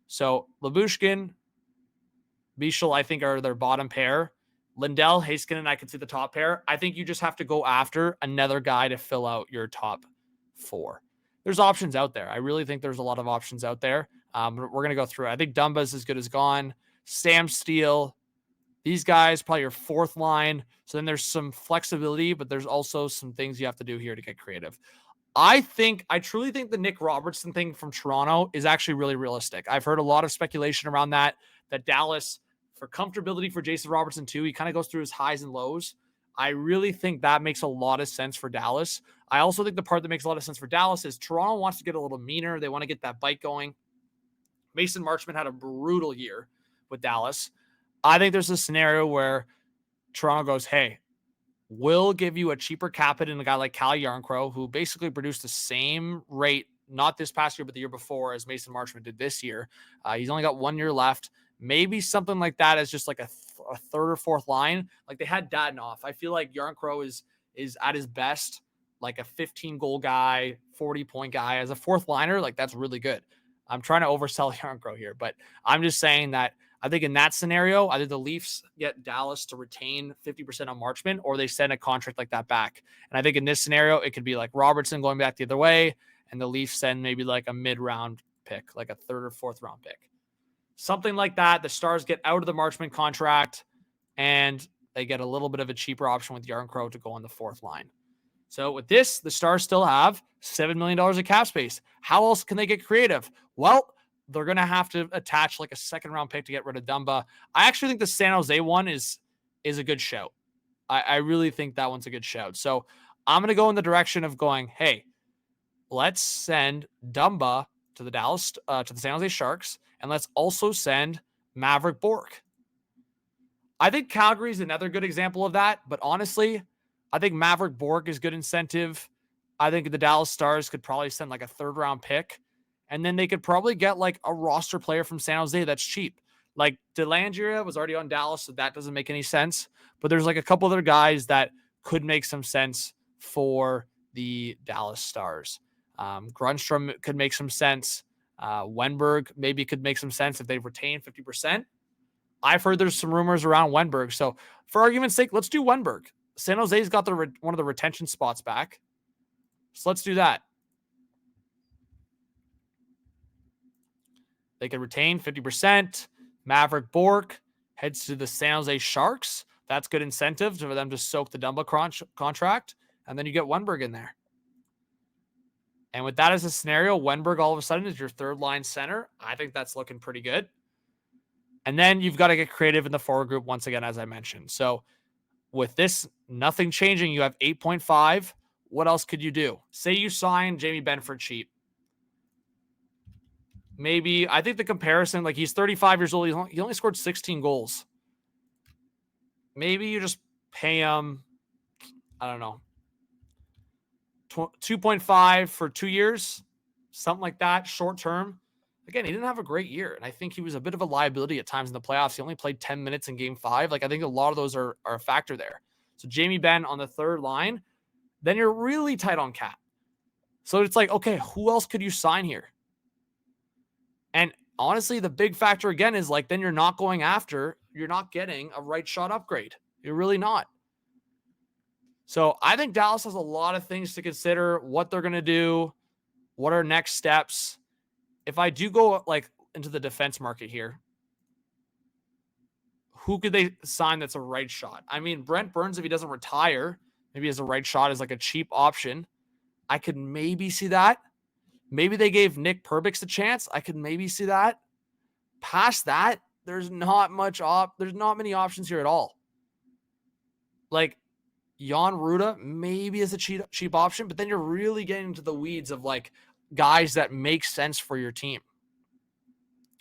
So Lyubushkin, Bichel, I think, are their bottom pair. Lindell, Heiskanen, I could see the top pair. I think you just have to go after another guy to fill out your top 4. There's options out there. I really think there's a lot of options out there. We're going to go through it. I think Dumba is as good as gone. Sam Steele, these guys, probably your 4th line. So then there's some flexibility, but there's also some things you have to do here to get creative. I truly think the Nick Robertson thing from Toronto is actually really realistic. I've heard a lot of speculation around that Dallas, for comfortability for Jason Robertson too, he kind of goes through his highs and lows. I really think that makes a lot of sense for Dallas. I also think the part that makes a lot of sense for Dallas is Toronto wants to get a little meaner. They want to get that bite going. Mason Marchment had a brutal year with Dallas. I think there's a scenario where Toronto goes, hey, we'll give you a cheaper cap hit in a guy like Cal Yarncrow, who basically produced the same rate, not this past year, but the year before, as Mason Marchment did this year. He's only got 1 year left. Maybe something like that as just like a 3rd or 4th line. Like they had Dadonov. I feel like Yarncrow is at his best, like a 15-goal guy, 40-point guy. As a 4th liner, like that's really good. I'm trying to oversell Yarncrow here, but I'm just saying that I think in that scenario, either the Leafs get Dallas to retain 50% on Marchment, or they send a contract like that back. And I think in this scenario, it could be like Robertson going back the other way, and the Leafs send maybe like a mid-round pick, like a 3rd or 4th round pick. Something like that. The Stars get out of the Marchment contract, and they get a little bit of a cheaper option with Yarncrow to go on the 4th line. So with this, the Stars still have $7 million of cap space. How else can they get creative? Well, they're going to have to attach like a 2nd round pick to get rid of Dumba. I actually think the San Jose one is a good shout. I really think that one's a good shout. So I'm going to go in the direction of going, hey, let's send Dumba to the San Jose Sharks, and let's also send Maverick Bourque. I think Calgary is another good example of that, but honestly, I think Maverick Bourque is good incentive. I think the Dallas Stars could probably send like a 3rd round pick, and then they could probably get like a roster player from San Jose that's cheap. Like Delangelo was already on Dallas, so that doesn't make any sense. But there's like a couple other guys that could make some sense for the Dallas Stars. Grundstrom could make some sense. Wenberg maybe could make some sense if they retain 50%. I've heard there's some rumors around Wenberg. So for argument's sake, let's do Wenberg. San Jose's got one of the retention spots back. So let's do that. They could retain 50%. Maverick Bourque heads to the San Jose Sharks. That's good incentive for them to soak the Dumba contract. And then you get Wenberg in there. And with that as a scenario, Wenberg all of a sudden is your 3rd line center. I think that's looking pretty good. And then you've got to get creative in the forward group once again, as I mentioned. So with this, nothing changing. You have 8.5. What else could you do? Say you sign Jamie Benn for cheap. Maybe, I think the comparison, like he's 35 years old. He only scored 16 goals. Maybe you just pay him, I don't know, 2.5 for 2 years, something like that, short term. Again, he didn't have a great year, and I think he was a bit of a liability at times in the playoffs. He only played 10 minutes in Game 5. Like, I think a lot of those are a factor there. So Jamie Benn on the 3rd line, then you're really tight on cap. So it's like, okay, who else could you sign here? And honestly, the big factor again is like, then you're not getting a right shot upgrade. You're really not. So I think Dallas has a lot of things to consider, what they're going to do, what are next steps. If I do go like into the defense market here, who could they sign that's a right shot? I mean, Brent Burns, if he doesn't retire, maybe as a right shot is like a cheap option. I could maybe see that. Maybe they gave Nick Perbix a chance. I could maybe see that. Past that, there's not many options here at all. Like Jan Ruda maybe is a cheap option, but then you're really getting into the weeds of like guys that make sense for your team.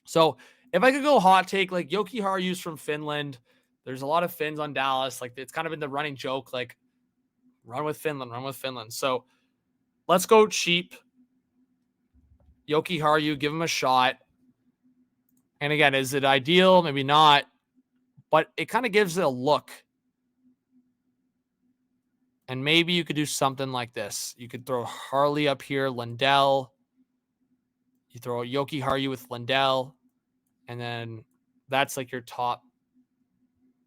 So if I could go hot take, like Joki Harju's from Finland. There's a lot of Finns on Dallas. Like it's kind of been the running joke, like run with Finland. So let's go cheap. Joki Harju, give him a shot. And again, is it ideal? Maybe not. But it kind of gives it a look. And maybe you could do something like this. You could throw Harley up here, Lindell. You throw Joki Harju with Lindell. And then that's like your top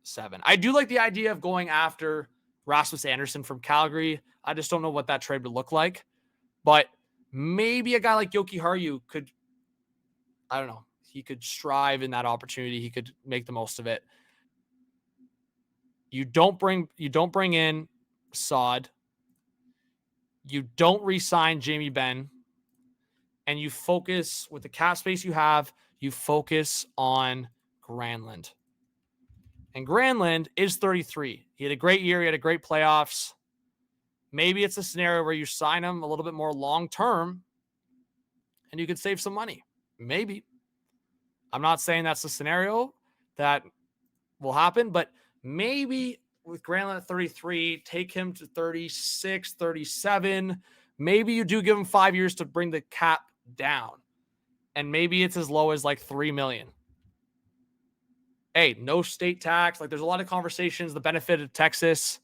7. I do like the idea of going after Rasmus Andersson from Calgary. I just don't know what that trade would look like. But maybe a guy like Yoki Haru could, I don't know, he could strive in that opportunity. He could make the most of it. You don't bring in Saad. You don't re-sign Jamie Benn. And you focus, with the cap space you have, you focus on Granlund. And Granlund is 33. He had a great year. He had a great playoffs. Maybe it's a scenario where you sign him a little bit more long-term and you could save some money. Maybe. I'm not saying that's the scenario that will happen, but maybe with Granlund at 33, take him to 36, 37. Maybe you do give him 5 years to bring the cap down. And maybe it's as low as like $3 million. Hey, no state tax. Like, there's a lot of conversations, the benefit of Texas.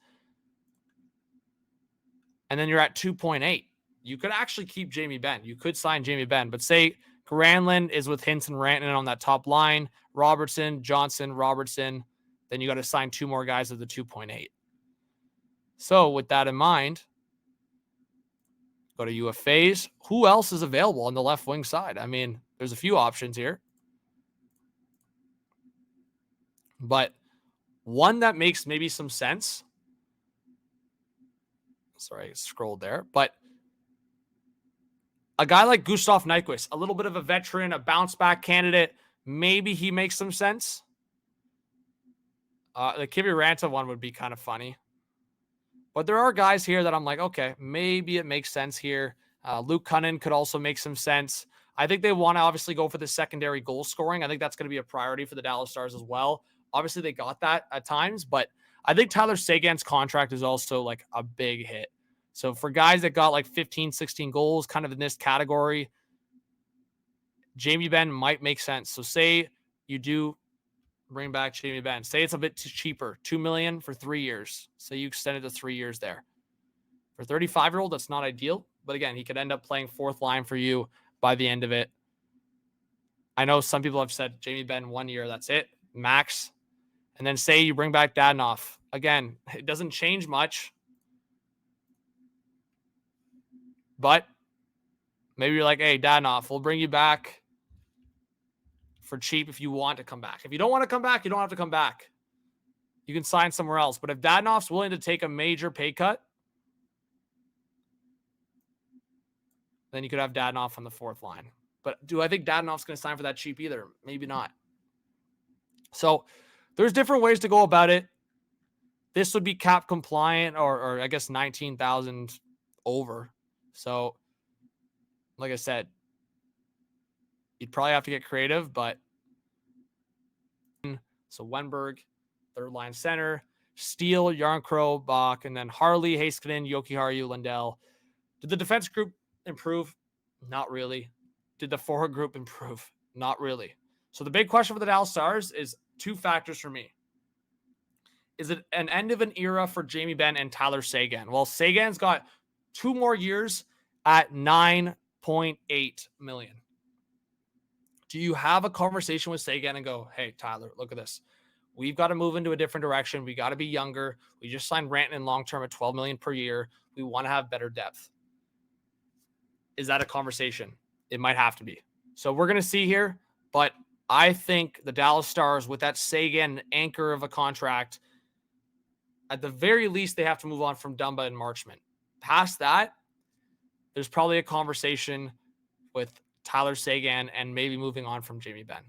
And then you're at 2.8. You could actually keep Jamie Benn. You could sign Jamie Benn, but say Granlund is with Hintz and Rantanen on that top line, Robertson, Johnson, Robertson, then you got to sign 2 more guys at the 2.8. So with that in mind, go to UFAs. Who else is available on the left wing side? I mean, there's a few options here. But one that makes maybe some sense. Sorry, I scrolled there. But a guy like Gustav Nyquist, a little bit of a veteran, a bounce-back candidate, maybe he makes some sense. The Kiviranta one would be kind of funny. But there are guys here that I'm like, okay, maybe it makes sense here. Luke Cunnin could also make some sense. I think they want to obviously go for the secondary goal scoring. I think that's going to be a priority for the Dallas Stars as well. Obviously, they got that at times, but I think Tyler Seguin's contract is also like a big hit. So for guys that got like 15, 16 goals kind of in this category, Jamie Benn might make sense. So say you do bring back Jamie Benn. Say it's a bit too cheaper, $2 million for 3 years. So you extend it to 3 years there. For a 35-year-old, that's not ideal. But again, he could end up playing 4th line for you by the end of it. I know some people have said Jamie Benn 1 year, that's it, max. And then say you bring back Dadonov. Again, it doesn't change much. But maybe you're like, hey, Dadonov, we'll bring you back for cheap if you want to come back. If you don't want to come back, you don't have to come back. You can sign somewhere else. But if Dadonov's willing to take a major pay cut, then you could have Dadonov on the 4th line. But do I think Dadonov's going to sign for that cheap either? Maybe not. So there's different ways to go about it. This would be cap compliant or I guess 19,000 over. So like I said, you'd probably have to get creative, but so Wenberg, 3rd line center, Steele, Yarncrow, Bach, and then Harley, Heiskanen, Yoki Haru, Lindell. Did the defense group improve? Not really. Did the forward group improve? Not really. So the big question for the Dallas Stars is 2 factors for me. Is it an end of an era for Jamie Benn and Tyler Seguin? Well, Seguin's got 2 more years at $9.8 million. Do you have a conversation with Seguin and go, hey, Tyler, look at this. We've got to move into a different direction. We got to be younger. We just signed Rantanen long-term at $12 million per year. We want to have better depth. Is that a conversation? It might have to be. So we're going to see here, but I think the Dallas Stars, with that Seguin anchor of a contract, at the very least, they have to move on from Dumba and Marchment. Past that, there's probably a conversation with Tyler Seguin and maybe moving on from Jamie Benn.